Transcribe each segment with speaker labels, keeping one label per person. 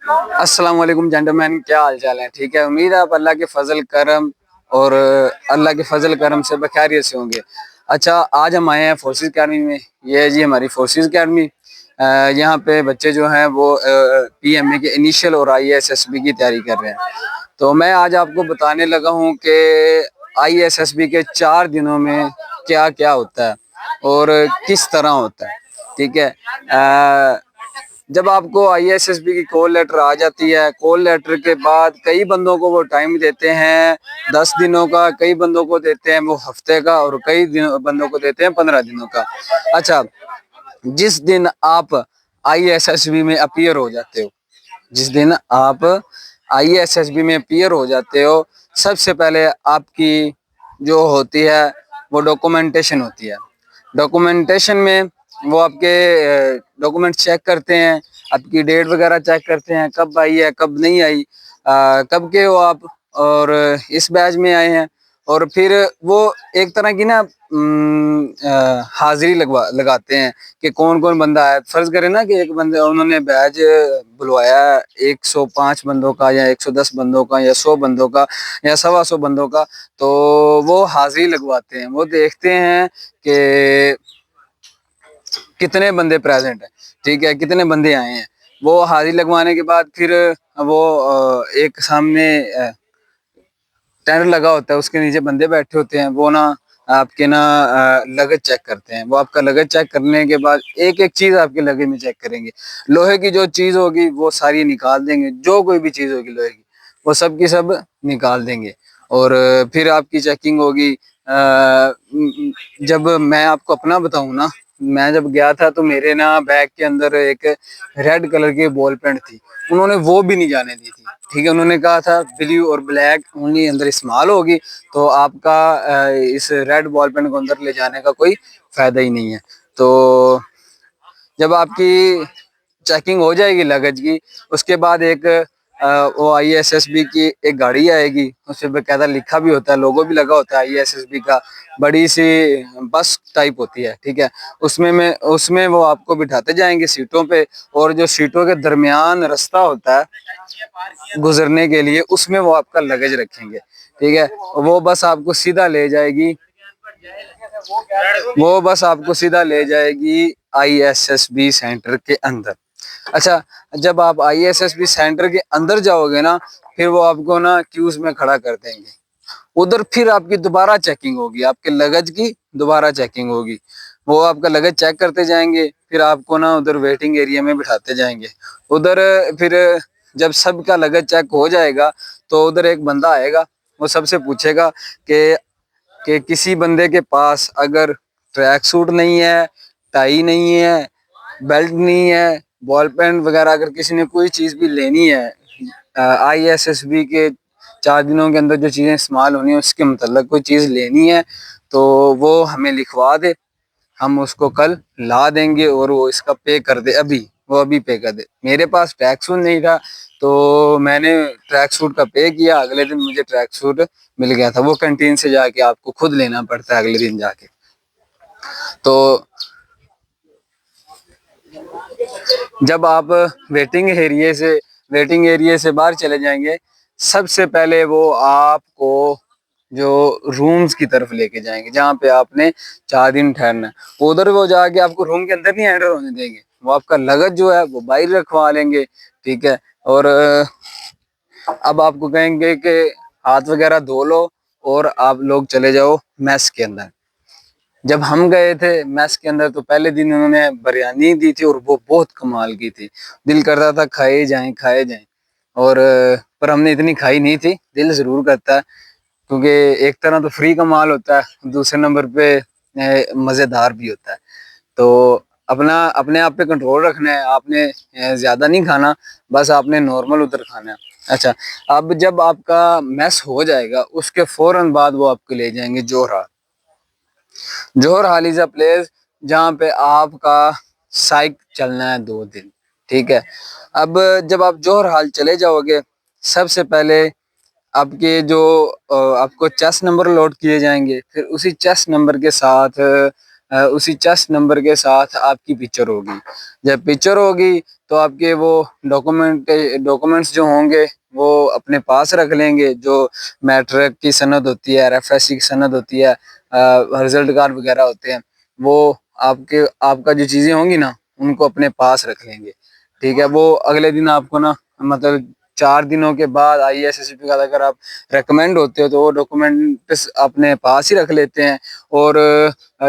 Speaker 1: अस्सलाम वालेकुम जेंटलमैन, क्या हाल चाल है? ठीक है, उम्मीद है आप अल्लाह के फजल करम और अल्लाह के फजल करम से बखैरियत से होंगे। अच्छा, आज हम आए हैं फोर्सेस अकेडमी में। ये है जी हमारी फोर्सेस अकेडमी। यहाँ पे बच्चे जो हैं वो पीएमए के इनिशियल और आईएएसएसबी की तैयारी कर रहे हैं। तो मैं आज आपको बताने लगा हूँ कि आईएएसएसबी के 4 दिनों में क्या क्या होता है और किस तरह होता है। ठीक है। जब आपको आईएएसएसबी की कॉल लेटर आ जाती है, कॉल लेटर के बाद कई बंदों को वो टाइम देते हैं 10 दिनों का, कई बंदों को देते हैं वो हफ्ते का और कई बंदों को देते हैं 15 दिनों का। अच्छा, जिस दिन आप आईएएसएसबी में अपीयर हो जाते हो, जिस दिन आप आईएएसएसबी में अपीयर हो जाते हो, सबसे पहले आपकी जो होती है वो डॉक्यूमेंटेशन होती है। डॉक्यूमेंटेशन में वो आपके डॉक्यूमेंट चेक करते हैं, आपकी डेट वगैरह चेक करते हैं, कब आई है कब नहीं आई, कब के हो आप और इस बैच में आए हैं। और फिर वो एक तरह की ना हाजिरी लगाते हैं कि कौन कौन बंदा है। फर्ज करें ना कि एक बंदे उन्होंने बैच बुलवाया 105 बंदों का या 110 बंदों का या 100 बंदों का या 125 बंदों का, तो वो हाजिरी लगवाते हैं। वो देखते हैं कि कितने बंदे प्रेजेंट हैं, ठीक है, कितने बंदे आए हैं। वो हाजिरी लगवाने के बाद फिर वो एक सामने टेंट लगा होता है, उसके नीचे बंदे बैठे होते हैं। वो ना आपके ना लगेज चेक करते हैं। वो आपका लगेज चेक करने के बाद एक एक चीज आपके लगेज में चेक करेंगे। लोहे की जो चीज होगी वो सारी निकाल देंगे, जो कोई भी चीज होगी लोहे की वो सब की सब निकाल देंगे। और फिर आपकी चेकिंग होगी। जब मैं आपको अपना बताऊं ना, मैं जब गया था तो मेरे ना बैग के अंदर एक रेड कलर की बॉल पेन थी, उन्होंने वो भी नहीं जाने दी थी। ठीक है, उन्होंने कहा था ब्लू और ब्लैक ओनली अंदर इस्तेमाल होगी, तो आपका इस रेड बॉल पेन को अंदर ले जाने का कोई फायदा ही नहीं है। तो जब आपकी चेकिंग हो जाएगी लगेज की, उसके बाद एक वो आईएसएसबी की एक गाड़ी आएगी, उस पर बकायदा लिखा भी होता है, लोगो भी लगा होता है आईएसएसबी का। बड़ी सी बस टाइप होती है, ठीक है। उसमें वो आपको बिठाते जाएंगे सीटों पे, और जो सीटों के दरमियान रास्ता होता है गुजरने के लिए, उसमें वो आपका लगेज रखेंगे। ठीक है, वो बस आपको सीधा ले जाएगी, वो बस आपको सीधा ले जाएगी आईएसएसबी सेंटर के अंदर। अच्छा, जब आप आईएसएसबी सेंटर के अंदर जाओगे ना, फिर वो आपको ना क्यूज में खड़ा कर देंगे। उधर फिर आपकी दोबारा चेकिंग होगी, आपके लगेज की दोबारा चेकिंग होगी। वो आपका लगेज चेक करते जाएंगे, फिर आपको ना उधर वेटिंग एरिया में बिठाते जाएंगे। उधर फिर जब सबका लगेज चेक हो जाएगा तो उधर एक बंदा आएगा, वो सबसे पूछेगा कि किसी बंदे के पास अगर ट्रैक सूट नहीं है, टाई नहीं है, बेल्ट नहीं है, बॉल पेन वगैरह, अगर किसी ने कोई चीज भी लेनी है आईएसएसबी के 4 दिनों के अंदर जो चीजें इस्तेमाल होनी है उसके मतलब कोई चीज लेनी है, तो वो हमें लिखवा दे, हम उसको कल ला देंगे और वो इसका पे कर दे। अभी वो अभी पे कर दे। मेरे पास ट्रैक सूट नहीं था तो मैंने ट्रैक सूट का पे किया, अगले दिन मुझे ट्रैक सूट मिल गया था। वो कैंटीन से जाके आपको खुद लेना पड़ता है अगले दिन जाके। तो जब आप वेटिंग एरिया से बाहर चले जाएंगे, सबसे पहले वो आपको जो रूम्स की तरफ लेके जाएंगे जहाँ पे आपने 4 दिन ठहरना है। उधर वो जाके आपको रूम के अंदर नहीं एंटर होने देंगे, वो आपका लगेज जो है वो बाहर रखवा लेंगे। ठीक है, और अब आपको कहेंगे कि हाथ वगैरह धो लो और आप लोग चले जाओ मैस के अंदर। जब हम गए थे मैस के अंदर तो पहले दिन उन्होंने बिरयानी दी थी और वो बहुत कमाल की थी, दिल करता था खाए जाएं खाए जाएं। और पर हमने इतनी खाई नहीं थी, दिल जरूर करता है, क्योंकि एक तरह तो फ्री का माल होता है, दूसरे नंबर पे मजेदार भी होता है। तो अपना अपने आप पे कंट्रोल रखना है, आपने ज्यादा नहीं खाना, बस आपने नॉर्मल उधर खाना है। अच्छा, अब जब आपका मैस हो जाएगा उसके फौरन बाद वो आपको ले जाएंगे Jorhat. Jorhat is a place जहाँ पे आपका साइक चलना है 2 दिन। ठीक है, अब जब आप जोरहाट चले जाओगे, सबसे पहले आपके आपको चेस्ट नंबर लोड किए जाएंगे, फिर उसी चेस्ट नंबर के साथ उसी चेस्ट नंबर के साथ आपकी पिक्चर होगी। जब पिक्चर होगी तो आपके वो डॉक्यूमेंट्स जो होंगे वो अपने पास रख लेंगे। जो मैट्रिक की सनद होती है, RFSC की सनद होती है, रिजल्ट कार्ड वगैरह होते हैं, वो आपका जो चीजें होंगी ना उनको अपने पास रख लेंगे। ठीक है, वो अगले दिन आपको ना मतलब 4 दिनों के बाद IASSP के बाद अगर आप रेकमेंड होते हो तो वो डॉक्यूमेंट अपने पास ही रख लेते हैं। और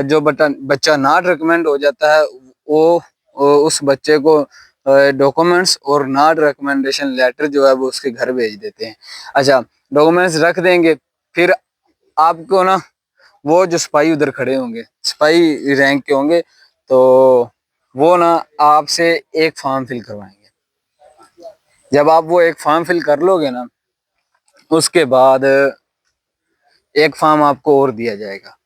Speaker 1: जो बच्चा नॉट रिकमेंड हो जाता है वो उस बच्चे को डॉक्यूमेंट्स और नॉट रिकमेंडेशन लेटर जो है वो उसके घर भेज देते हैं। अच्छा, डॉक्यूमेंट्स रख देंगे, फिर आपको ना वो जो सिपाही उधर खड़े होंगे, सिपाही रैंक के होंगे, तो वो ना आपसे एक फॉर्म फिल करवाएंगे। जब आप वो एक फॉर्म फिल कर लोगे ना, उसके बाद एक फॉर्म आपको और दिया जाएगा।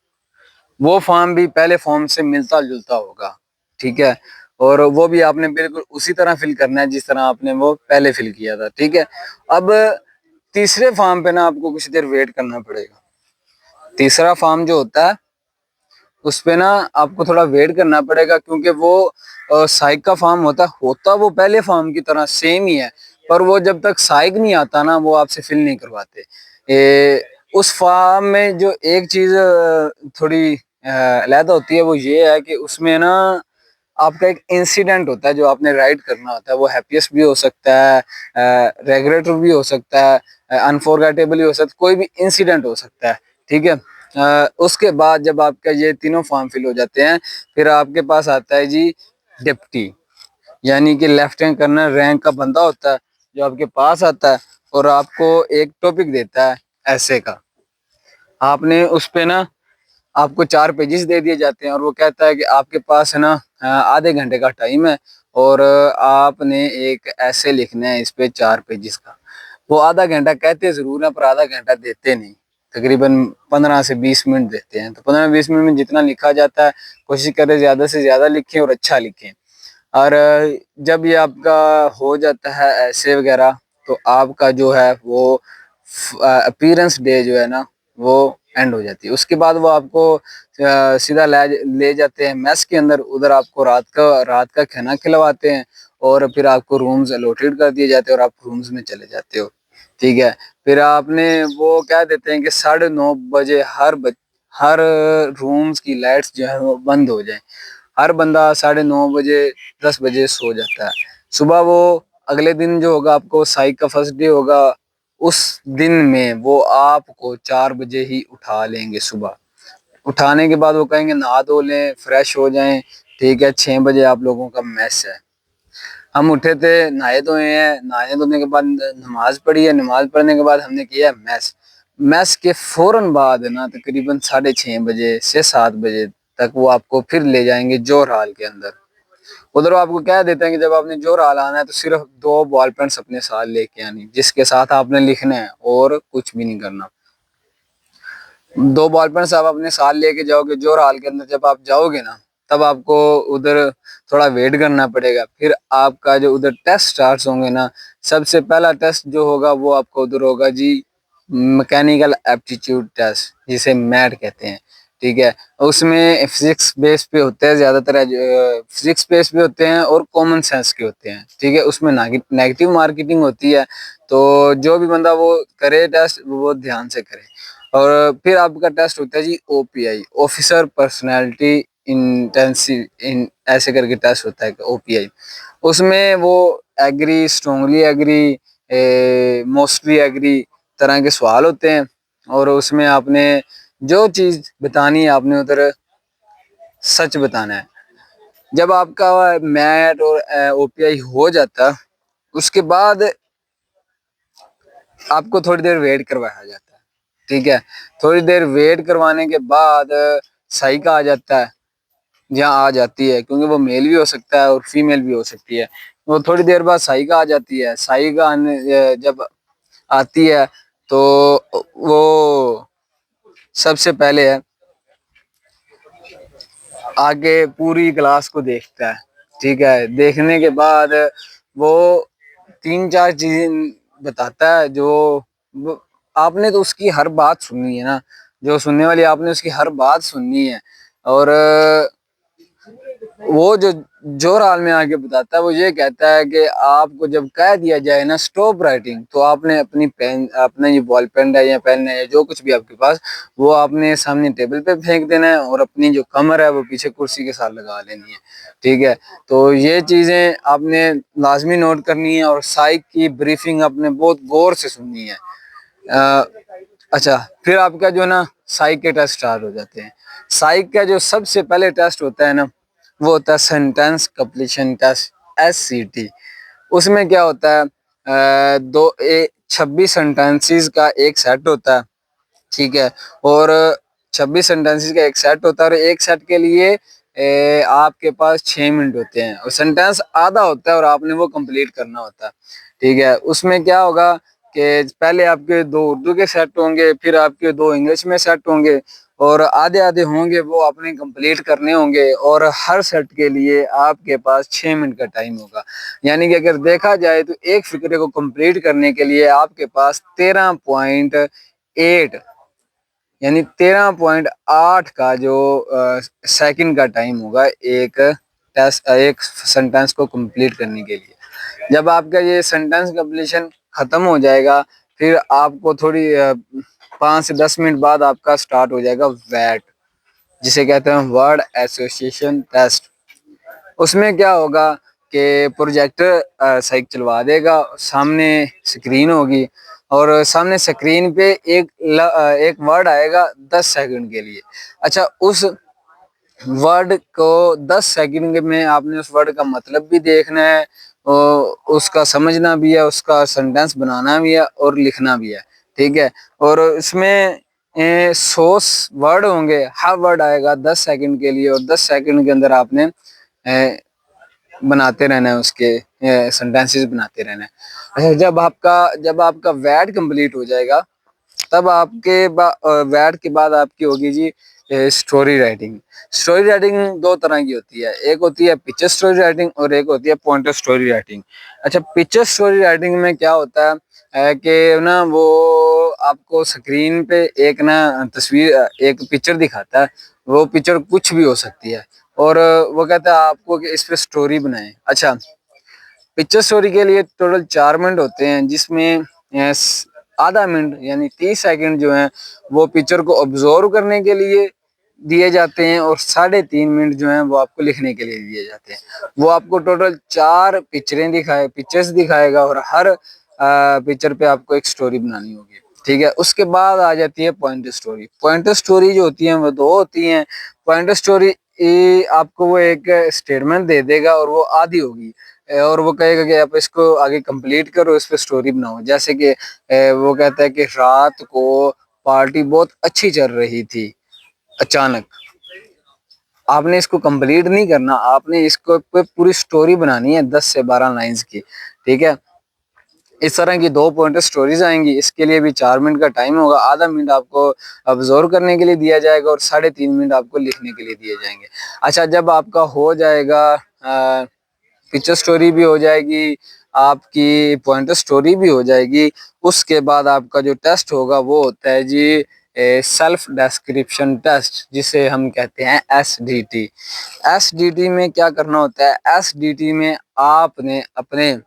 Speaker 1: वो फॉर्म भी पहले फॉर्म से मिलता जुलता होगा। ठीक है, और वो भी आपने बिल्कुल उसी तरह फिल करना है जिस तरह आपने वो पहले फिल किया था। ठीक है, अब तीसरे फॉर्म पे ना आपको कुछ देर वेट करना पड़ेगा। तीसरा फॉर्म जो होता है उस पे ना आपको थोड़ा वेट करना पड़ेगा, क्योंकि वो साइक का फॉर्म होता वो पहले फॉर्म की तरह सेम ही है, पर वो जब तक साइक नहीं आता ना वो आपसे फिल नहीं करवाते। उस फॉर्म में जो एक चीज थोड़ी अलग होती है वो ये है कि उसमें ना आपका एक इंसिडेंट होता है जो आपने राइट करना होता है। वो हैप्पीएस्ट भी हो सकता है, रेगुलेटर भी हो सकता है, अनफॉरगेटेबल भी हो सकता है, कोई भी इंसिडेंट हो सकता है। ठीक है, उसके बाद जब आपका ये तीनों फॉर्म फिल हो जाते हैं, फिर आपके पास आता है जी डिप्टी, यानी कि लेफ्टिनेंट कर्नल रैंक का बंदा होता है जो आपके पास आता है और आपको एक टॉपिक देता है ऐसे का। आपने उस पे ना आपको 4 पेजेस दे दिए जाते हैं और वो कहता है कि आपके पास है ना आधे घंटे का टाइम है और आपने एक ऐसे लिखना है इस पे 4 पेजेस का। वो आधा घंटा कहते जरूर है पर आधा घंटा देते नहीं, तकरीबन 15 से 20 मिनट देते हैं। तो 15-20 मिनट में जितना लिखा जाता है कोशिश करें ज्यादा से ज्यादा लिखें और अच्छा लिखें। और जब ये आपका हो जाता है ऐसे वगैरह, तो आपका जो है वो अपीयरेंस डे जो है ना वो एंड हो जाती है। उसके बाद वो आपको सीधा ले जाते हैं मेस के अंदर। उधर आपको रात का खाना खिलवाते हैं और फिर आपको रूम्स अलॉटेड कर दिए जाते हैं और आप रूम्स में चले जाते हो। ठीक है, फिर आपने वो क्या देते हैं कि 9:30 बजे हर रूम्स की लाइट्स जो है वो बंद हो जाए। हर बंदा 9:30 बजे 10 बजे सो जाता है। सुबह वो अगले दिन जो होगा आपको साइक का फर्स्ट डे होगा, उस दिन में वो आपको 4 बजे ही उठा लेंगे सुबह। उठाने के बाद वो कहेंगे नहा धो लें, फ्रेश हो जाएं। ठीक है, 6 बजे आप लोगों का मैस है। हम उठे थे, नहाए धोए हैं, नहाए धोने के बाद नमाज पढ़ी है, नमाज पढ़ने के बाद हमने किया मैस। मैस के फौरन बाद ना तकरीबन 6:30 बजे से 7 बजे तक वो आपको फिर ले जाएंगे जोर हाल के अंदर। उधर वो आपको कह देते हैं कि जब आपने जोर हाल आना है तो सिर्फ 2 बॉल पेन्स अपने साथ लेके आनी, जिसके साथ आपने लिखना है और कुछ भी नहीं करना। 2 बॉल पेन्स आप अपने साथ लेके जाओगे जोर हाल के अंदर। जब आप जाओगे ना तब आपको उधर थोड़ा वेट करना पड़ेगा। फिर आपका जो उधर टेस्ट स्टार्ट होंगे ना, सबसे पहला टेस्ट जो होगा वो आपको उधर होगा जी मैकेनिकल एप्टीट्यूड टेस्ट, जिसे मैट कहते हैं। ठीक है, उसमें फिजिक्स बेस पे होते हैं ज्यादातर, फिजिक्स बेस पे होते हैं और कॉमन सेंस के होते हैं। ठीक है, उसमें नेगेटिव मार्केटिंग होती है, तो जो भी बंदा वो करे टेस्ट वो ध्यान से करे। और फिर आपका टेस्ट होता है जी OPI, ऑफिसर पर्सनैलिटी इंटेंसिव इन ऐसे करके टेस्ट होता है OPI। उसमें वो agree, strongly agree, mostly agree तरह के सवाल होते हैं और उसमें आपने जो चीज बतानी है आपने उधर सच बताना है। जब आपका मैट और OPI हो जाता उसके बाद आपको थोड़ी देर वेट करवाया जाता है। ठीक है, थोड़ी देर वेट करवाने के बाद साइका आ जाता है, जहाँ आ जाती है, क्योंकि वो मेल भी हो सकता है और फीमेल भी हो सकती है। वो थोड़ी देर बाद साइका आ जाती है। साइका जब आती है तो वो सबसे पहले है आगे पूरी क्लास को देखता है। ठीक है, देखने के बाद वो 3-4 चीजें बताता है जो आपने तो उसकी हर बात सुननी है ना, जो सुनने वाली आपने उसकी हर बात सुननी है। और वो जो जोर हाल में आके बताता है, वो ये कहता है कि आपको जब कह दिया जाए ना स्टॉप राइटिंग, तो आपने अपनी पेन, अपना ये बॉल पेन है या पेन है या जो कुछ भी आपके पास, वो आपने सामने टेबल पे फेंक देना है और अपनी जो कमर है वो पीछे कुर्सी के साथ लगा लेनी है। ठीक है, तो ये चीजें आपने लाजमी नोट करनी है और साइक की ब्रीफिंग आपने बहुत गौर से सुननी है। अच्छा, फिर आपका जो ना साइक के टेस्ट स्टार्ट हो जाते हैं। साइक का जो सबसे पहले टेस्ट होता है ना, वो होता है सेंटेंस कंप्लीशन टेस्ट, SCT। उसमें क्या होता है, 26 सेंटेंसेस का एक सेट होता है। ठीक है, और 26 सेंटेंसेस का एक सेट होता है और एक सेट के लिए आपके पास 6 मिनट होते हैं और सेंटेंस आधा होता है और आपने वो कंप्लीट करना होता है। ठीक है, उसमें क्या होगा कि पहले आपके 2 उर्दू के सेट होंगे, फिर आपके 2 इंग्लिश में सेट होंगे और आधे आधे होंगे, वो आपने कंप्लीट करने होंगे और हर सेट के लिए आपके पास 6 मिनट का टाइम होगा। यानी कि अगर देखा जाए तो एक फिक्रे को कंप्लीट करने के लिए आपके पास 13.8 यानी 13.8 का जो सेकंड का टाइम होगा एक सेंटेंस को कंप्लीट करने के लिए। जब आपका ये सेंटेंस कंप्लीशन खत्म हो जाएगा, फिर आपको थोड़ी 5 से 10 मिनट बाद आपका स्टार्ट हो जाएगा वैट, जिसे कहते हैं वर्ड एसोसिएशन टेस्ट। उसमें क्या होगा कि प्रोजेक्टर साइक चलवा देगा, सामने स्क्रीन होगी और सामने स्क्रीन पे एक वर्ड आएगा 10 सेकंड के लिए। अच्छा, उस वर्ड को 10 सेकंड में आपने उस वर्ड का मतलब भी देखना है और उसका समझना भी है, उसका सेंटेंस बनाना भी है और लिखना भी है। ठीक है, और इसमें 100 वर्ड होंगे, हर वर्ड आएगा 10 सेकंड के लिए और 10 सेकंड के अंदर आपने बनाते रहना है, उसके सेंटेंसेस बनाते रहना है। अच्छा, जब आपका वैट कंप्लीट हो जाएगा, तब आपके वैट के बाद आपकी होगी जी स्टोरी राइटिंग। स्टोरी राइटिंग 2 तरह की होती है, एक होती है पिक्चर स्टोरी राइटिंग और एक होती है पॉइंटर स्टोरी राइटिंग। अच्छा, पिक्चर स्टोरी राइटिंग में क्या होता है कि ना वो आपको स्क्रीन पे एक ना तस्वीर, एक पिक्चर दिखाता है। वो पिक्चर कुछ भी हो सकती है और वो कहता है आपको कि इस पे स्टोरी बनाएं। अच्छा, पिक्चर स्टोरी के लिए टोटल 4 मिनट होते हैं, जिसमें आधा मिनट यानी 30 सेकंड जो है वो पिक्चर को ऑब्जर्व करने के लिए दिए जाते हैं और 3.5 मिनट जो है वो आपको लिखने के लिए दिए जाते हैं। वो आपको टोटल 4 पिक्चर्स दिखाएगा और हर पिक्चर पे आपको एक स्टोरी बनानी होगी। ठीक है, उसके बाद आ जाती है पॉइंटर स्टोरी। पॉइंटर स्टोरी जो होती है वो 2 होती हैं। पॉइंटर स्टोरी आपको वो एक स्टेटमेंट दे देगा और वो आधी होगी और वो कहेगा कि आप इसको आगे कंप्लीट करो, इस पे स्टोरी बनाओ। जैसे कि वो कहता है कि रात को पार्टी बहुत अच्छी चल रही थी, अचानक। आपने इसको कंप्लीट नहीं करना, आपने इसको पे पूरी स्टोरी बनानी है 10 से 12 लाइंस की। ठीक है, इस तरह की 2 पॉइंटर स्टोरीज आएंगी। इसके लिए भी 4 मिनट का टाइम होगा, आधा मिनट आपको ऑब्जर्व करने के लिए दिया जाएगा और 3.5 मिनट आपको लिखने के लिए दिए जाएंगे। अच्छा, जब आपका हो जाएगा, पिक्चर स्टोरी भी हो जाएगी, आपकी पॉइंटर स्टोरी भी हो जाएगी, उसके बाद आपका जो टेस्ट होगा वो होता है जी सेल्फ डिस्क्रिप्शन टेस्ट, जिसे हम कहते हैं SDT। SDT में क्या करना होता है, SDT में आपने अपने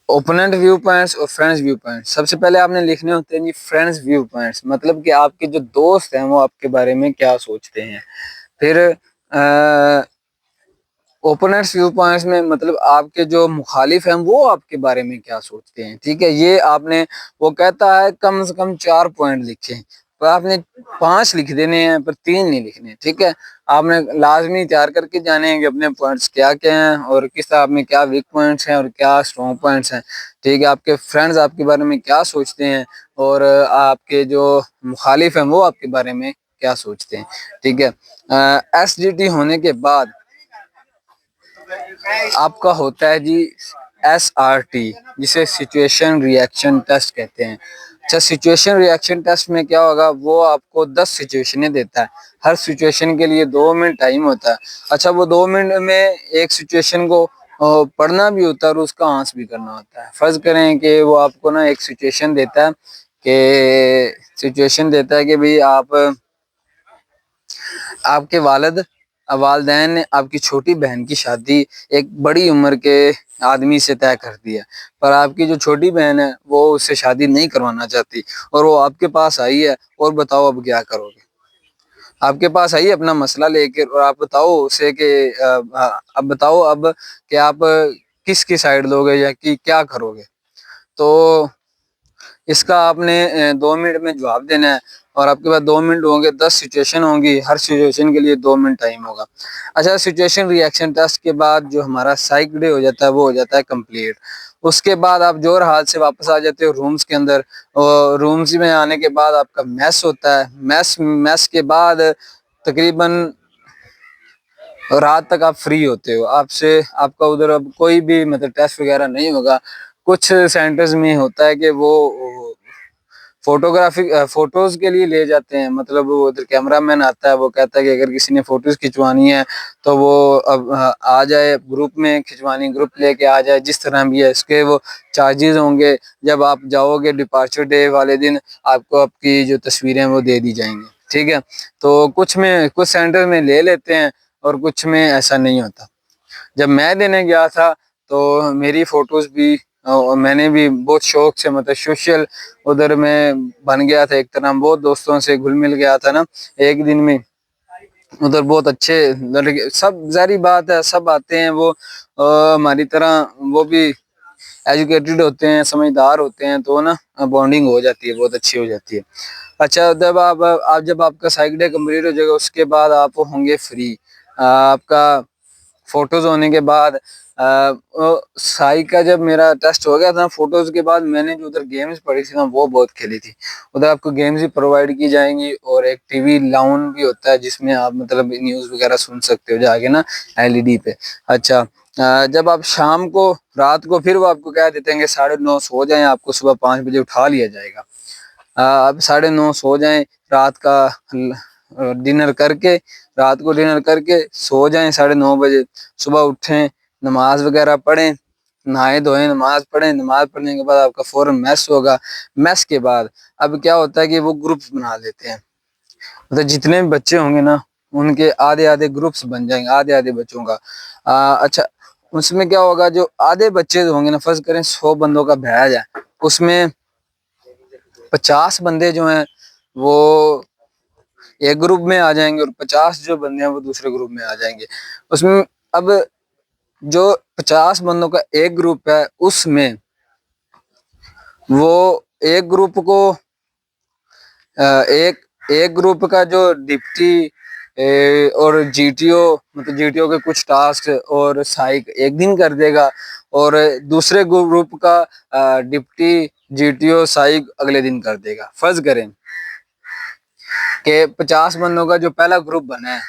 Speaker 1: ओपोनेंट व्यू पॉइंट्स और फ्रेंड्स व्यू पॉइंट्स सबसे पहले आपने लिखने होते हैं जी। फ्रेंड्स व्यू पॉइंट्स मतलब कि आपके जो दोस्त हैं वो आपके बारे में क्या सोचते हैं। फिर ओपोनेंट्स व्यू पॉइंट्स में मतलब आपके जो मुखालिफ हैं वो आपके बारे में क्या सोचते हैं। ठीक है, ये आपने, वो कहता है कम से कम 4 पॉइंट लिखें, पर आपने 5 लिख देने हैं पर 3 नहीं लिखने। ठीक है, आपने लाजमी तैयार करके जाने हैं कि अपने पॉइंट्स क्या क्या हैं और किस आप में क्या वीक पॉइंट्स हैं और क्या स्ट्रॉन्ग पॉइंट्स हैं। ठीक है, आपके फ्रेंड्स आपके बारे में क्या सोचते हैं और आपके जो मुखालिफ हैं वो आपके बारे में क्या सोचते हैं। ठीक है, SDT होने के बाद आपका होता है जी SRT, जिसे सिचुएशन रिएक्शन टेस्ट कहते हैं। अच्छा, सिचुएशन रिएक्शन टेस्ट में क्या होगा, वो आपको 10 सिचुएशनें देता है। हर सिचुएशन के लिए 2 मिनट टाइम होता है। अच्छा, वो 2 मिनट में एक सिचुएशन को पढ़ना भी होता है और उसका आंसर भी करना होता है। फर्ज करें कि वो आपको ना एक सिचुएशन देता है कि भाई आप आपके वालिदैन ने आपकी छोटी बहन की शादी एक बड़ी उम्र के आदमी से तय कर दी है, पर आपकी जो छोटी बहन है वो उससे शादी नहीं करवाना चाहती और वो आपके पास आई है। और बताओ अब क्या करोगे? आपके पास आई है अपना मसला लेकर और आप बताओ उसे कि अब बताओ अब कि आप किसकी साइड लोगे या कि क्या करोगे? तो इसका आपने 2 मिनट में जवाब देना है और आपके पास 2 मिनट होंगे, 10 सिचुएशन होंगी, हर सिचुएशन के लिए 2 मिनट टाइम होगा। अच्छा, सिचुएशन रिएक्शन टेस्ट के बाद जो हमारा साइक डे हो जाता है वो हो जाता है कंप्लीट। उसके बाद आप जोर हाल से वापस आ जाते हो रूम्स के अंदर और रूम्स में आने के बाद आपका मैस होता है। मैस मैस के बाद तकरीबन रात तक आप फ्री होते हो। आपसे आपका उधर अब कोई भी मतलब टेस्ट वगैरह नहीं होगा। कुछ सेंटर्स में होता है कि वो फोटोज के लिए ले जाते हैं, मतलब वो उधर कैमरामैन आता है, वो कहता है कि अगर किसी ने फोटोज खिंचवानी है तो वो अब आ जाए, ग्रुप में खिंचवानी ग्रुप लेके आ जाए, जिस तरह भी है इसके वो चार्जेस होंगे। जब आप जाओगे डिपार्चर डे वाले दिन आपको आपकी जो तस्वीरें वो दे दी जाएंगी, ठीक है। तो कुछ सेंटर में ले लेते हैं और कुछ में ऐसा नहीं होता। जब मैं देने गया था तो मेरी फोटोज भी और मैंने भी बहुत शौक से मतलब सोशल उधर में बन गया था एक तरह, बहुत दोस्तों से घुल मिल गया था ना एक दिन में। उधर बहुत अच्छे लड़के सब, जारी बात है सब आते हैं वो हमारी तरह वो भी एजुकेटेड होते हैं, समझदार होते हैं, तो ना बॉन्डिंग हो जाती है, बहुत अच्छी हो जाती है। अच्छा, जब आपका साइक डे कम्प्लीट हो जाएगा उसके बाद आप होंगे फ्री। आपका फोटोज होने के बाद साई का जब मेरा टेस्ट हो गया था फोटोज के बाद मैंने जो उधर गेम्स पढ़ी थी ना वो बहुत खेली थी। उधर आपको गेम्स भी प्रोवाइड की जाएंगी और एक टीवी लाउंज भी होता है जिसमें आप मतलब न्यूज वगैरह सुन सकते हो जाके ना एलईडी पे। अच्छा, जब आप शाम को रात को फिर वो आपको कह देते हैं कि 9:30 सो जाएं, आपको सुबह 5 बजे उठा लिया जाएगा। अब 9:30 सो जाएं, रात का डिनर करके, रात को डिनर करके सो जाएं 9:30 बजे, सुबह उठें, नमाज वगैरह पढ़ें, नहाए धोएं, नमाज पढ़ें, नमाज पढ़ने के बाद आपका फौरन मैस होगा। मैस के बाद अब क्या होता है कि वो ग्रुप्स बना लेते हैं, मतलब जितने भी बच्चे होंगे ना उनके आधे आधे ग्रुप्स बन जाएंगे, आधे आधे बच्चों का। अच्छा, उसमें क्या होगा, जो आधे बच्चे होंगे ना, फर्ज करें 100 बंदों का बैच है, उसमें 50 बंदे जो हैं वो एक ग्रुप में आ जाएंगे और 50 जो बंदे हैं वो दूसरे ग्रुप में आ जाएंगे। उसमें अब जो 50 बंदों का एक ग्रुप है उसमें वो एक ग्रुप को एक एक ग्रुप का जो डिप्टी और जीटीओ, मतलब जीटीओ के कुछ टास्क और साइक एक दिन कर देगा और दूसरे ग्रुप का डिप्टी जीटीओ साइक अगले दिन कर देगा। फर्ज करें कि 50 बंदों का जो पहला ग्रुप बना है,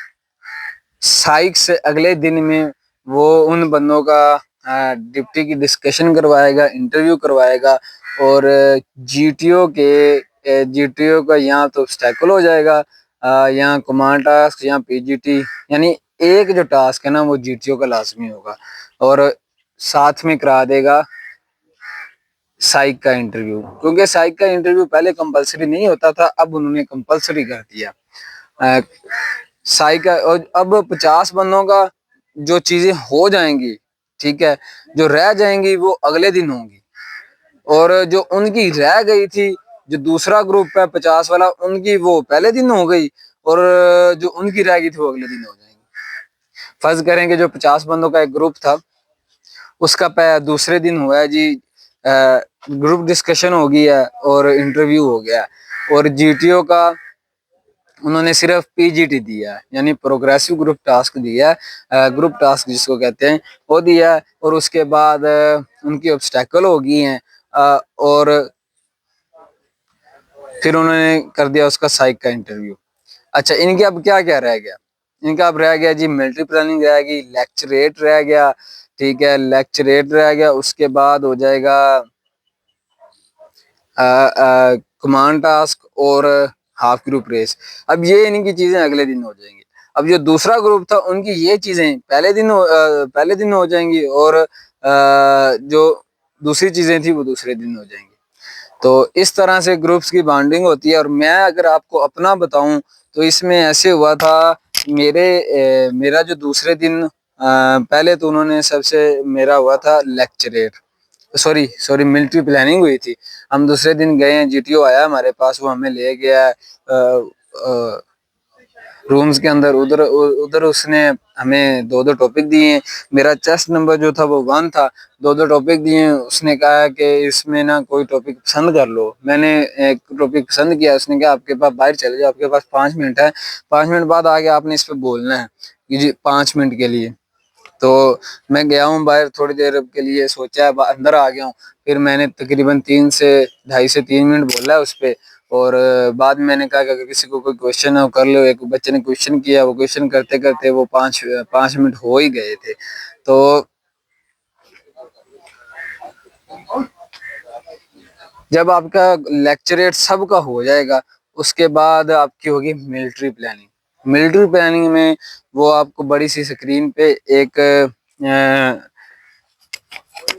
Speaker 1: साइक से अगले दिन में वो उन बंदों का डिप्टी की डिस्कशन करवाएगा, इंटरव्यू करवाएगा और जीटीओ का यहाँ तो ऑब्स्टेकल हो जाएगा, यहाँ कमांड टास्क, यहाँ पीजीटी, यानी एक जो टास्क है ना वो जीटीओ का लाजमी होगा और साथ में करा देगा साइक का इंटरव्यू, क्योंकि साइक का इंटरव्यू पहले कंपलसरी नहीं होता था, अब उन्होंने कंपलसरी कर दिया साइक का। और अब 50 बंदों का जो चीजें हो जाएंगी, ठीक है, जो रह जाएंगी वो अगले दिन होंगी और जो उनकी रह गई थी, जो दूसरा ग्रुप है 50 वाला, उनकी वो पहले दिन हो गई और जो उनकी रह गई थी वो अगले दिन हो जाएंगी। फर्ज करें कि जो 50 बंदों का एक ग्रुप था उसका दूसरे दिन हुआ है जी, ग्रुप डिस्कशन हो गई है और इंटरव्यू हो गया और जीटीओ का उन्होंने सिर्फ पीजीटी दिया है, यानी प्रोग्रेसिव ग्रुप टास्क दिया है, ग्रुप टास्क जिसको कहते हैं वो दिया है और उसके बाद उनकी ऑब्स्टेकल हो गई हैं और फिर उन्होंने कर दिया उसका साइक का इंटरव्यू। अच्छा, इनके अब क्या क्या रह गया? इनका अब रह गया जी मिलिट्री प्लानिंग रह गई, लेक्चरेट रह गया, ठीक है, लेक्चरेट रह गया, उसके बाद हो जाएगा कमांड टास्क और हाफ ग्रुप रेस। अब ये इनकी चीजें अगले दिन हो जाएंगी। अब जो दूसरा ग्रुप था उनकी ये चीजें पहले दिन हो जाएंगी और जो दूसरी चीजें थी वो दूसरे दिन हो जाएंगी। तो इस तरह से ग्रुप्स की बॉन्डिंग होती है। और मैं अगर आपको अपना बताऊं तो इसमें ऐसे हुआ था, मेरा जो दूसरे दिन पहले तो उन्होंने सबसे मेरा हुआ था lecturette, sorry sorry military planning हुई थी। हम दूसरे दिन गए हैं, जीटीओ आया हमारे पास, वो हमें ले गया रूम्स के अंदर। उधर उधर उसने हमें दो दो टॉपिक दिए। मेरा चेस्ट नंबर जो था वो 1 था। दो दो टॉपिक दिए, उसने कहा कि इसमें ना कोई टॉपिक पसंद कर लो। मैंने एक टॉपिक पसंद किया, उसने कहा आपके पास बाहर चले जाओ, आपके पास 5 मिनट है, 5 मिनट बाद आके आपने इस पे बोलना है कि जी 5 मिनट के लिए। तो मैं गया हूँ बाहर थोड़ी देर के लिए, सोचा है अंदर आ गया हूँ। फिर मैंने तकरीबन 2.5 से 3 मिनट बोला है उस पे। और बाद में मैंने कहा कि अगर किसी को कोई क्वेश्चन है वो कर लो। एक बच्चे ने क्वेश्चन किया, वो क्वेश्चन करते करते वो 5 मिनट हो ही गए थे। तो जब आपका लेक्चरेट सबका हो जाएगा, उसके बाद आपकी होगी मिलिट्री प्लानिंग। मिलिट्री प्लानिंग में वो आपको बड़ी सी स्क्रीन पे एक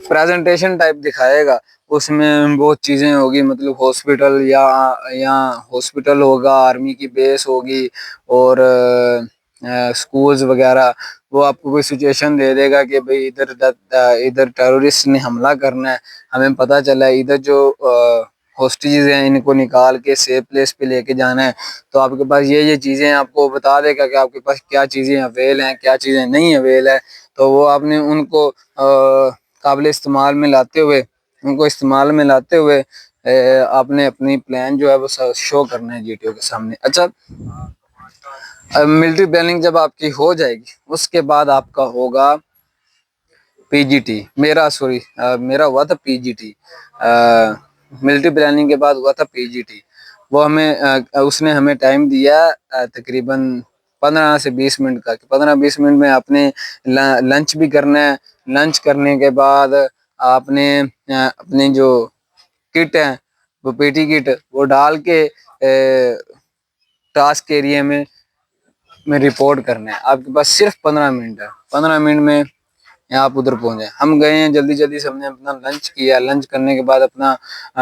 Speaker 1: प्रेजेंटेशन टाइप दिखाएगा। उसमें बहुत चीजें होगी, मतलब हॉस्पिटल या हॉस्पिटल होगा, आर्मी की बेस होगी, और स्कूल्स वगैरह। वो आपको कोई सिचुएशन दे देगा कि भाई इधर टेररिस्ट ने हमला करना है, हमें पता चला है इधर जो होस्टेजेस हैं इनको निकाल के सेफ प्लेस पे लेके जाना है। तो आपके पास ये चीजें आपको बता देगा कि आपके पास क्या चीजें अवेल हैं, क्या चीजें नहीं अवेल है। तो वो आपने उनको काबिल इस्तेमाल में लाते हुए, आपने अपनी प्लान जो है वो शो करना है जीटीओ के सामने। अच्छा, मिलिट्री प्लानिंग जब आपकी हो जाएगी, उसके बाद आपका होगा पीजीटी। मेरा हुआ था पीजीटी। मिलिट्री प्लानिंग के बाद हुआ था पीजीटी। वो उसने हमें टाइम दिया तकरीबन 15 से 20 मिनट का। 15-20 मिनट में आपने लंच भी करना है। लंच करने के बाद आपने अपनी जो किट है, वो पीटी किट, वो डाल के टास्क एरिया में रिपोर्ट करना है। आपके पास सिर्फ 15 मिनट है। 15 मिनट में आप उधर पहुंचे। हम गए हैं जल्दी जल्दी से, हमने अपना लंच किया। लंच करने के बाद अपना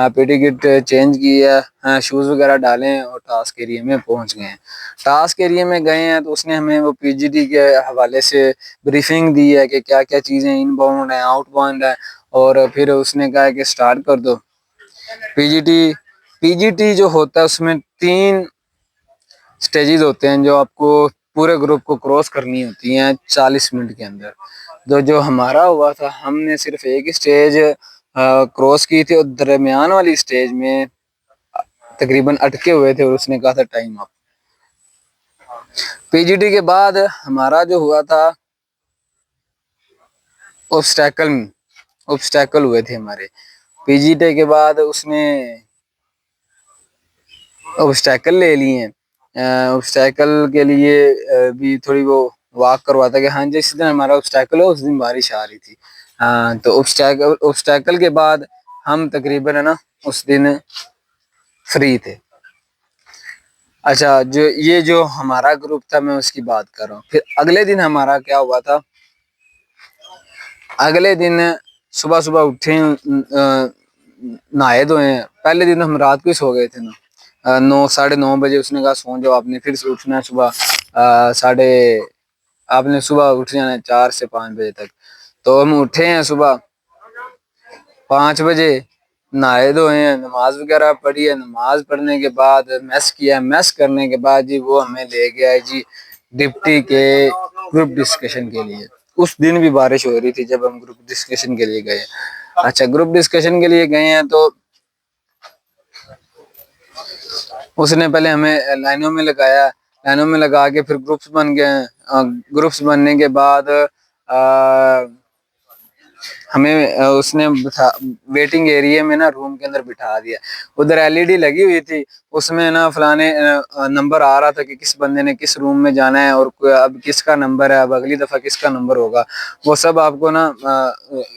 Speaker 1: पीटी किट चेंज किया, शूज वगैरह डालें, और टास्क एरिया में पहुंच गए हैं। टास्क एरिया में गए हैं तो उसने हमें वो पीजीटी के हवाले से ब्रीफिंग दी है कि क्या क्या चीज़ें इनबाउंड है, आउटबाउंड है। और फिर उसने कहा है कि स्टार्ट कर दो पीजीटी। पीजीटी जो होता है उसमें 3 स्टेजेस होते हैं जो आपको पूरे ग्रुप को क्रॉस करनी होती हैं 40 मिनट के अंदर। जो हमारा हुआ था, हमने सिर्फ एक ही स्टेज क्रॉस की थी, और दरमियान वाली स्टेज में तकरीबन अटके हुए थे, और उसने कहा था टाइम अप। पीजीटी के बाद हमारा जो हुआ था ऑब्स्टैकल हुए थे हमारे। पीजीटी के बाद उसने ऑब्स्टैकल ले लिए। ऑब्स्टैकल के लिए भी थोड़ी वो वॉक करवाता कि हाँ जिस दिन हमारा ऑब्स्टैकल हो उस दिन बारिश आ रही थी। तो ऑब्स्टैकल के बाद हम तकरीबन है ना उस दिन फ्री थे। अच्छा, जो हमारा ग्रुप था, मैं उसकी बात कर रहा हूँ। फिर अगले दिन हमारा क्या हुआ था, अगले दिन सुबह सुबह उठे, नहाए धोए। पहले दिन हम रात को ही सो गए थे ना, 9 साढ़े 9 बजे उसने कहा सो जाओ, आपने फिर से उठना है सुबह साढ़े आपने सुबह उठ जाना है 4 से 5 बजे तक। तो हम उठे हैं सुबह 5 बजे, नहाए धोए हैं, नमाज वगैरह पढ़ी है। नमाज पढ़ने के बाद मैस किया। मैस करने के बाद जी वो हमें ले गया है जी डिप्टी के ग्रुप डिस्कशन के लिए। उस दिन भी बारिश हो रही थी जब हम ग्रुप डिस्कशन के लिए गए। अच्छा, ग्रुप डिस्कशन के लिए गए हैं तो उसने पहले हमें लाइनों में लगाया। लाइनों में लगा के फिर ग्रुप्स बन गए। ग्रुप्स बनने के बाद हमें उसने वेटिंग एरिया में ना रूम के अंदर बिठा दिया। उधर एलईडी लगी हुई थी, उसमें ना फलाने नंबर आ रहा था कि किस बंदे ने किस रूम में जाना है, और अब किसका नंबर है, अब अगली दफा किसका नंबर होगा, वो सब आपको ना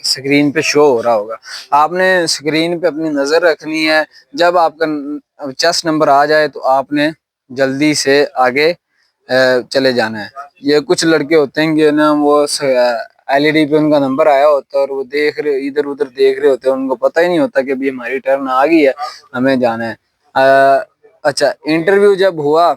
Speaker 1: स्क्रीन पे शो हो रहा होगा। आपने स्क्रीन पे अपनी नजर रखनी है। जब आपका चेस्ट नंबर आ जाए तो आपने जल्दी से आगे चले जाना है। ये कुछ लड़के होते हैं कि ना वो एलईडी पे उनका नंबर आया होता है, और वो देख रहे इधर उधर देख रहे होते हैं, उनको पता ही नहीं होता कि अभी हमारी टर्न आ गई है, हमें जाना है। अच्छा, इंटरव्यू जब हुआ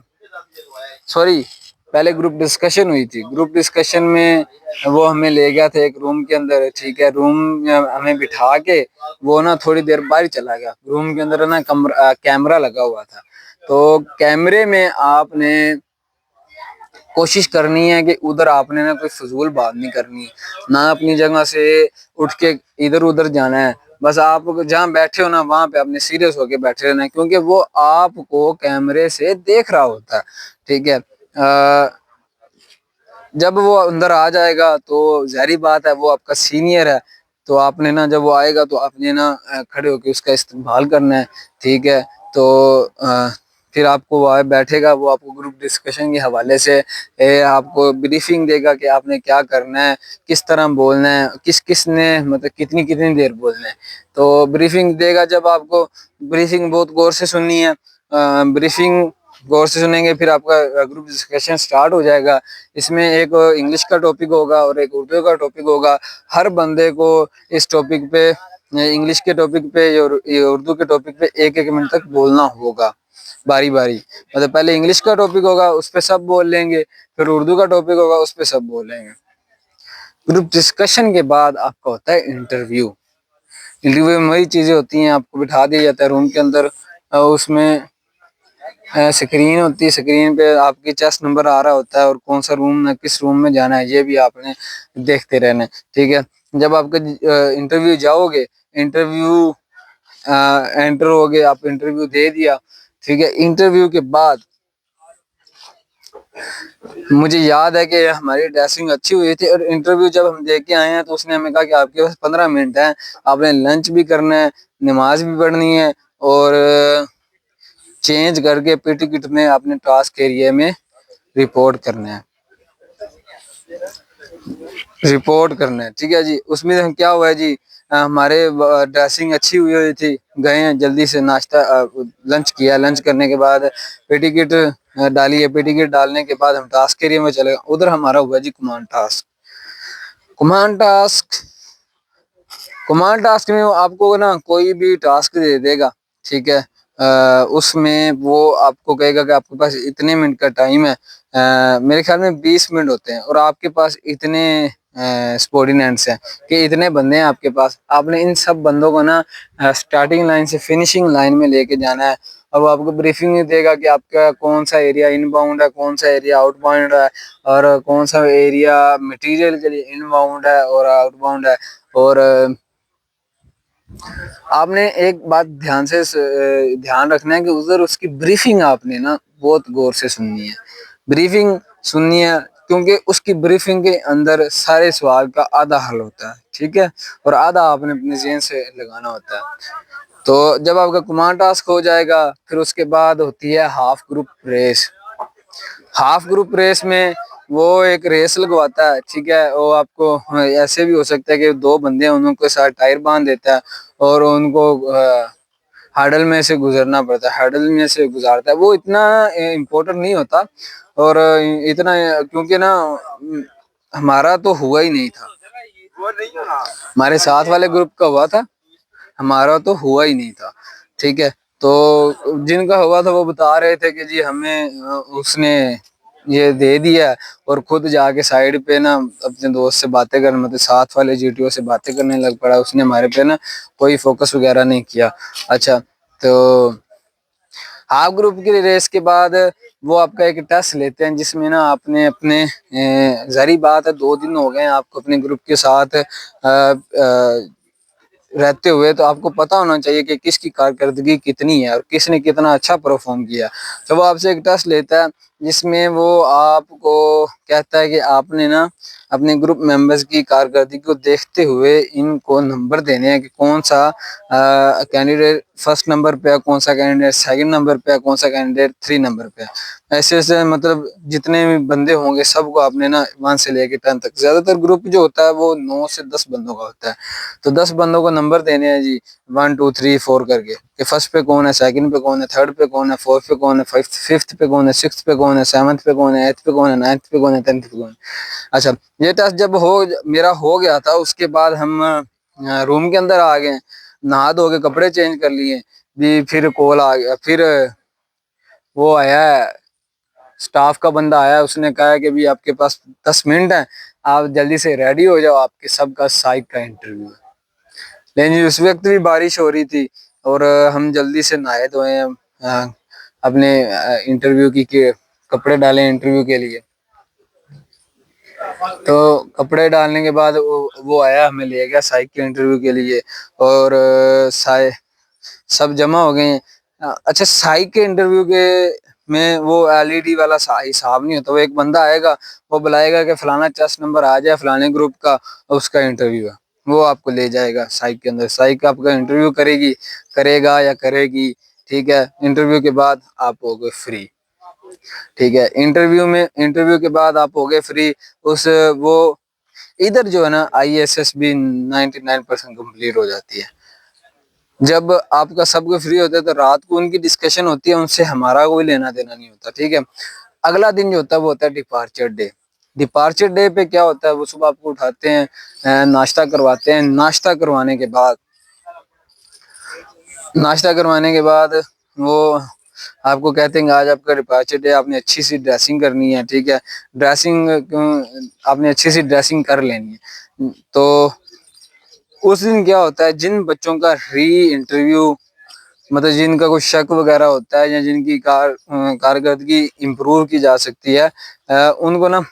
Speaker 1: सॉरी, पहले ग्रुप डिस्कशन हुई थी। ग्रुप डिस्कशन में वो हमें ले गया था एक रूम के अंदर, ठीक है। रूम में हमें बिठा के वो ना थोड़ी देर बाहर चला गया। रूम के अंदर ना कैमरा लगा हुआ था, तो कैमरे में आपने कोशिश करनी है कि उधर आपने ना कोई फजूल बात नहीं करनी, ना अपनी जगह से उठ के इधर उधर जाना है। बस आप जहाँ बैठे हो ना वहां पे आपने सीरियस होके बैठे रहना है, क्योंकि वो आपको कैमरे से देख रहा होता है, ठीक है। जब वो अंदर आ जाएगा तो जाहिर बात है वो आपका सीनियर है, तो आपने ना जब वो आएगा तो आपने ना खड़े होके उसका इस्तेमाल करना है, ठीक है। तो फिर आपको वो बैठेगा, वो आपको ग्रुप डिस्कशन के हवाले से आपको ब्रीफिंग देगा कि आपने क्या करना है, किस तरह बोलना है, किस किस ने मतलब कितनी कितनी देर बोलना है। तो ब्रीफिंग देगा जब आपको, ब्रीफिंग बहुत गौर से सुननी है। ब्रीफिंग गौर से सुनेंगे फिर आपका ग्रुप डिस्कशन स्टार्ट हो जाएगा। इसमें एक इंग्लिश का टॉपिक होगा और एक उर्दू का टॉपिक होगा। हर बंदे को इस टॉपिक पे, इंग्लिश के टॉपिक पे और उर्दू के टॉपिक पे एक एक मिनट तक बोलना होगा, बारी बारी। मतलब पहले इंग्लिश का टॉपिक होगा उस पे सब बोल लेंगे, फिर उर्दू का टॉपिक होगा उस पे सब बोलेंगे। ग्रुप डिस्कशन के बाद आपका होता है इंटरव्यू। इंटरव्यू में वही चीजें होती हैं, आपको बिठा दिया जाता है रूम के अंदर, उसमें स्क्रीन होती है, स्क्रीन पे आपकी चेस्ट नंबर आ रहा होता है और कौन सा रूम, किस रूम में जाना है ये भी आपने देखते रहना है, ठीक है। जब आपका इंटरव्यू जाओगे, इंटरव्यू एंटर हो गए, आप इंटरव्यू दे दिया, ठीक है। इंटरव्यू के बाद मुझे याद है कि हमारी ड्रेसिंग अच्छी हुई थी और इंटरव्यू जब हम दे के आए हैं तो उसने हमें कहा कि आपके पास 15 मिनट है, आपने लंच भी करना है, नमाज भी पढ़नी है और चेंज करके पीटी किट में आपने टास्क एरिया में रिपोर्ट करना है, रिपोर्ट करना है, ठीक है जी। उसमें हम क्या हुआ है जी, हमारे ड्रेसिंग अच्छी हुई थी, गए हैं जल्दी से नाश्ता लंच किया, लंच करने के बाद पेटी किट डाली है, पेटी किट डालने के बाद हम टास्क एरिया में चले गए। उधर हमारा हुआ जी command task. Command task, command task में आपको ना कोई भी टास्क दे देगा, ठीक है। उसमें वो आपको कहेगा कि आपके पास इतने मिनट का टाइम है, मेरे ख्याल में 20 मिनट होते हैं और आपके पास इतने स्पोर्टिनेंट्स हैं कि इतने बंदे हैं आपके पास। आपने इन सब बंदों को ना स्टार्टिंग लाइन से फिनिशिंग लाइन में लेके जाना है और वो आपको ब्रीफिंग देगा कि आपका कौन सा एरिया इनबाउंड है, कौन सा एरिया आउटबाउंड है और कौन सा एरिया मटेरियल के लिए इनबाउंड है और आउटबाउंड है। और आपने एक बात ध्यान से ध्यान रखना है कि उधर उसकी ब्रीफिंग आपने ना बहुत गौर से सुननी है, ब्रीफिंग सुननी है, क्योंकि उसकी ब्रीफिंग के अंदर सारे सवाल का आधा हल होता है, ठीक है, और आधा आपने अपने ज़हन से लगाना होता है। तो जब आपका कमांड टास्क हो जाएगा फिर उसके बाद होती है half group race. Half group race में वो एक रेस लगवाता है, ठीक है। वो आपको ऐसे भी हो सकता है कि दो बंदे हैं उनको साथ टायर बांध देता है और उनको हार्डल में से गुजरना पड़ता है, हार्डल में से गुजारता है। वो इतना इम्पोर्टेंट नहीं होता और इतना, क्योंकि ना हमारा तो हुआ ही नहीं था, हमारे साथ वाले ग्रुप का हुआ था, हमारा तो हुआ ही नहीं था, ठीक है। तो जिनका हुआ था वो बता रहे थे कि जी हमें उसने ये दे दिया और खुद जाके साइड पे ना अपने दोस्त से बातें करने, मतलब साथ वाले जीटीओ से बातें करने लग पड़ा। उसने हमारे पे ना कोई फोकस वगैरह नहीं किया। अच्छा, तो हाफ ग्रुप की रेस के बाद वो आपका एक टेस्ट लेते हैं जिसमें ना आपने अपने जारी बात है 2 दिन हो गए हैं आपको अपने ग्रुप के साथ रहते हुए, तो आपको पता होना चाहिए कि किसकी कारकर्दगी कितनी है और किसने कितना अच्छा परफॉर्म किया। तो वो आपसे एक टेस्ट लेता है जिसमें वो आपको कहता है कि आपने ना अपने ग्रुप मेंबर्स की कारकर्दगी को देखते हुए इनको नंबर देने हैं कि कौन सा कैंडिडेट फर्स्ट नंबर पे है, कौन सा कैंडिडेट सेकंड नंबर पे है, कौन सा कैंडिडेट 3 नंबर पे है। ऐसे ऐसे मतलब जितने भी बंदे होंगे सबको आपने ना 1 से लेके 10 तक, ज्यादातर ग्रुप जो होता है वो 9 से 10 बंदों का होता है, तो 10 बंदों को नंबर देने हैं जी 1 2 3 4 करके, कि फर्स्ट पे कौन है, सेकंड पे कौन है, थर्ड पे कौन है, फोर्थ पे कौन है, फिफ्थ पे कौन है, सिक्स पे कौन है, सेवंथ पे कौन है, एथ पे कौन है, नाइन्थ पे कौन है, 10th पे कौन है। अच्छा, ये टेस्ट जब मेरा हो गया था उसके बाद हम रूम के अंदर आ गए, नहा धो के कपड़े चेंज कर लिए भी, फिर कॉल आ गया, फिर वो आया स्टाफ का बंदा आया, उसने कहा कि भी आपके पास 10 मिनट है, आप जल्दी से रेडी हो जाओ, आपके सबका साइक का इंटरव्यू है। लेकिन उस वक्त भी बारिश हो रही थी और हम जल्दी से नहाए धोए हैं, अपने इंटरव्यू के कपड़े डाले इंटरव्यू के लिए। तो कपड़े डालने के बाद वो आया, हमें ले गया साइक के इंटरव्यू के लिए। और सब जमा हो गए हैं। अच्छा, साइक के इंटरव्यू के में वो एलईडी वाला हिसाब नहीं होता। वो एक बंदा आएगा, वो बुलाएगा कि फलाना चेस्ट नंबर आ जाए फलाने ग्रुप का, उसका इंटरव्यू है, वो आपको ले जाएगा साइक के अंदर। साइक आपका इंटरव्यू करेगा या करेगी। ठीक है, इंटरव्यू के बाद आप हो गए फ्री। ठीक है, इंटरव्यू के बाद आप हो गए फ्री। उस वो इधर जो है ना, IASS भी 99% कंप्लीट हो जाती है। जब आपका सब कुछ फ्री होता है तो रात को उनकी डिस्कशन होती है, उनसे हमारा कोई लेना देना नहीं होता। ठीक है, अगला दिन जो होता है वो होता है डिपार्चर डे। डिपार्चर डे पे क्या होता है, वो सुबह आपको उठाते हैं, नाश्ता करवाते हैं। नाश्ता करवाने के बाद वो आपको कहते हैं आज आपका डिपार्चर डे, आपने अच्छी सी ड्रेसिंग करनी है। ठीक है, ड्रेसिंग आपने अच्छी सी ड्रेसिंग कर लेनी है। तो उस दिन क्या होता है, जिन बच्चों का री इंटरव्यू, मतलब जिनका कुछ शक वगैरह होता है या जिनकी कारकर्दगी इम्प्रूव की जा सकती है, उनको ना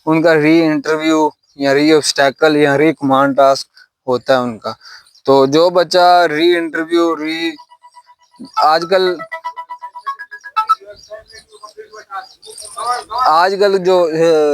Speaker 1: उनका री इंटरव्यू या री ऑब्स्टेकल या री कमांड टास्क होता है उनका। तो जो बच्चा री इंटरव्यू री आजकल आजकल जो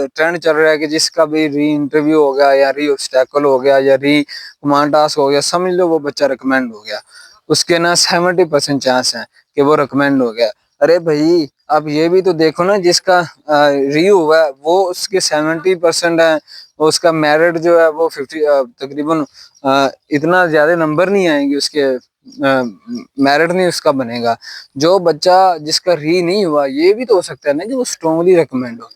Speaker 1: ट्रेंड चल रहा है कि जिसका भी री इंटरव्यू हो गया या री ऑब्स्टेकल हो गया या री कमांड टास्क हो गया, समझ लो वो बच्चा रिकमेंड हो गया। उसके ना 70% चांस है कि वो रिकमेंड हो गया। अरे भाई, आप ये भी तो देखो ना, जिसका री हुआ है वो उसके 70% है, उसका मेरिट जो है वो 50 तकरीबन इतना ज्यादा नंबर नहीं आएंगे उसके, मेरिट नहीं उसका बनेगा। जो बच्चा जिसका री नहीं हुआ, ये भी तो हो सकता है ना कि वो स्ट्रांगली रिकमेंड हो।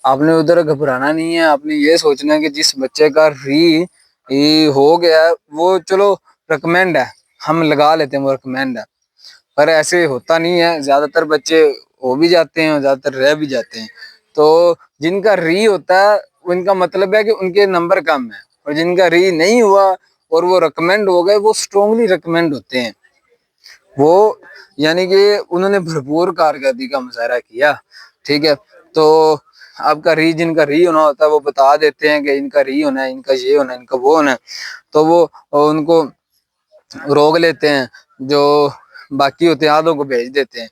Speaker 1: आपने उधर घबराना नहीं है, आपने ये सोचना है कि जिस बच्चे का री हो गया है वो चलो रिकमेंड है, हम लगा लेते हैं वो रिकमेंड है। पर ऐसे होता नहीं है, ज्यादातर बच्चे हो भी जाते हैं और ज्यादातर रह भी जाते हैं। तो जिनका री होता है उनका मतलब है कि उनके नंबर कम है, और जिनका री नहीं हुआ और वो रिकमेंड हो गए, वो स्ट्रांगली रिकमेंड होते हैं। वो यानी कि उन्होंने भरपूर कारकर्दगी का मुजाहरा किया। ठीक है, तो आपका री, जिनका री होना होता है वो बता देते हैं कि इनका री होना है, इनका ये होना है, इनका वो होना है। तो वो उनको रोक लेते हैं, जो बाकी होते हैं आधों को भेज देते हैं।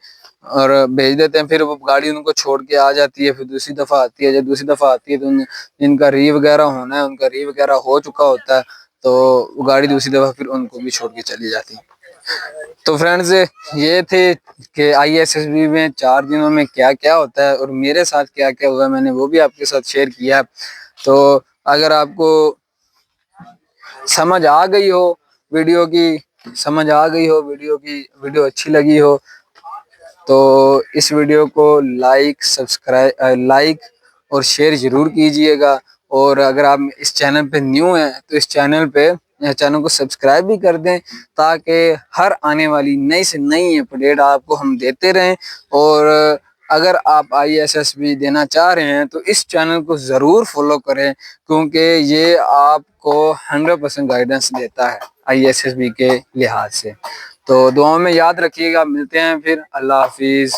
Speaker 1: फिर वो गाड़ी उनको छोड़ के आ जाती है, फिर दूसरी दफा आती है। जब दूसरी दफा आती है तो जिनका री वगैरह होना है, उनका री वगैरह हो चुका होता है, तो वो गाड़ी दूसरी दफा फिर उनको भी छोड़ के चली जाती है। तो फ्रेंड्स, ये थे कि ISSB में 4 दिनों में क्या क्या होता है और मेरे साथ क्या क्या हुआ, मैंने वो भी आपके साथ शेयर किया। तो अगर आपको समझ आ गई हो वीडियो की वीडियो अच्छी लगी हो, तो इस वीडियो को लाइक और शेयर जरूर कीजिएगा। और अगर आप इस चैनल पे न्यू हैं तो इस चैनल को सब्सक्राइब भी कर दें, ताकि हर आने वाली नई से नई अपडेट आपको हम देते रहें। और अगर आप ISSB देना चाह रहे हैं तो इस चैनल को ज़रूर फॉलो करें, क्योंकि ये आपको 100% गाइडेंस देता है ISSB के लिहाज से। तो दुआओं में याद रखिएगा, मिलते हैं फिर। अल्लाह हाफिज़।